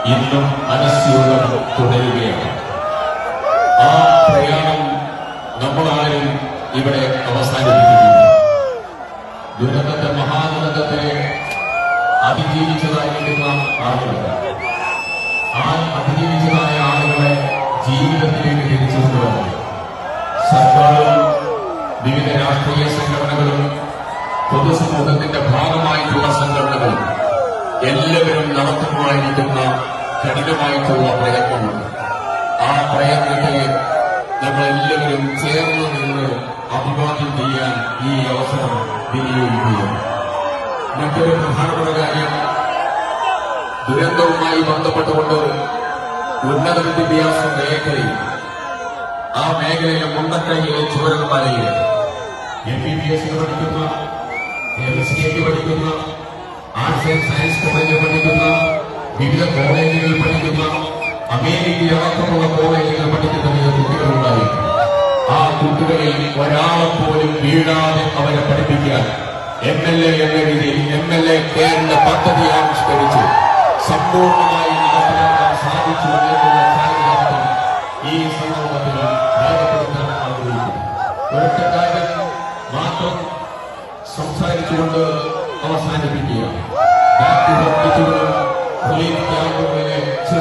ഇന്നും അനസ്യൂതം തുടരുകയാണ്. ആ പ്രയാണം നമ്മളാരും ഇവിടെ അവസാനിപ്പിക്കുന്നില്ല. ദുരന്തത്തെ, മഹാദുരന്തത്തെ അതിജീവിച്ചതായിരിക്കുന്ന ആളുകൾ, ആ അതിജീവിച്ചതായ ആളുകളെ ജീവിതത്തിലേക്ക് തിരിച്ചുകൊണ്ടുവരണം. സർക്കാരും വിവിധ രാഷ്ട്രീയ സംഘടനകളും പൊതുസമൂഹത്തിന്റെ ഭാഗമായിട്ടുള്ള സംഘടനകളും എല്ലാവരും നടത്തുമായിരിക്കുന്ന കഠിനമായിട്ടുള്ള പ്രയത്നമുണ്ട്. ആ പ്രയത്നത്തെ നമ്മളെല്ലാവരും ചേർന്ന് നിന്ന് അഭിവാദ്യം ചെയ്യാൻ ഈ അവസരം വിനിയോഗിക്കുകയാണ്. മറ്റൊരു പ്രധാനപ്പെട്ട കാര്യം, ദുരന്തവുമായി ബന്ധപ്പെട്ടുകൊണ്ട് ഉന്നത വിദ്യാഭ്യാസ മേഖലയിൽ, ആ മേഖലയിലെ മുണ്ടക്കൈയിലെ ചുവരൽമലയിൽ MBBS പഠിക്കുന്ന, MCA പഠിക്കുന്ന, ആർട്സ് ആൻഡ് സയൻസ് കോളേജിൽ പഠിക്കുന്ന, വിവിധ കോളേജുകളിൽ പഠിക്കുന്ന, അമേരിക്ക അടക്കമുള്ള കോളേജുകൾ പഠിക്കുന്ന കുട്ടികളുണ്ടായി. ആ കുട്ടികളിൽ ഒരാളെപ്പോലും വീഴാതെ അവരെ പഠിപ്പിക്കാൻ MLA എന്ന രീതിയിൽ MLA കേരള പദ്ധതി ആവിഷ്കരിച്ച് സമ്പൂർണമായി നടപ്പിലാക്കാൻ സാധിച്ചു എന്നുള്ള ചാരിതാർത്ഥ്യം ഈ സമൂഹത്തിൽ രേഖപ്പെടുത്താൻ ആഗ്രഹിക്കുന്നു. ഒരൊറ്റ കാര്യം മാത്രം സംസാരിച്ചുകൊണ്ട് അവസാനിപ്പിക്കുക. റിലീഫ് ക്യാമ്പുകളിലെ ചില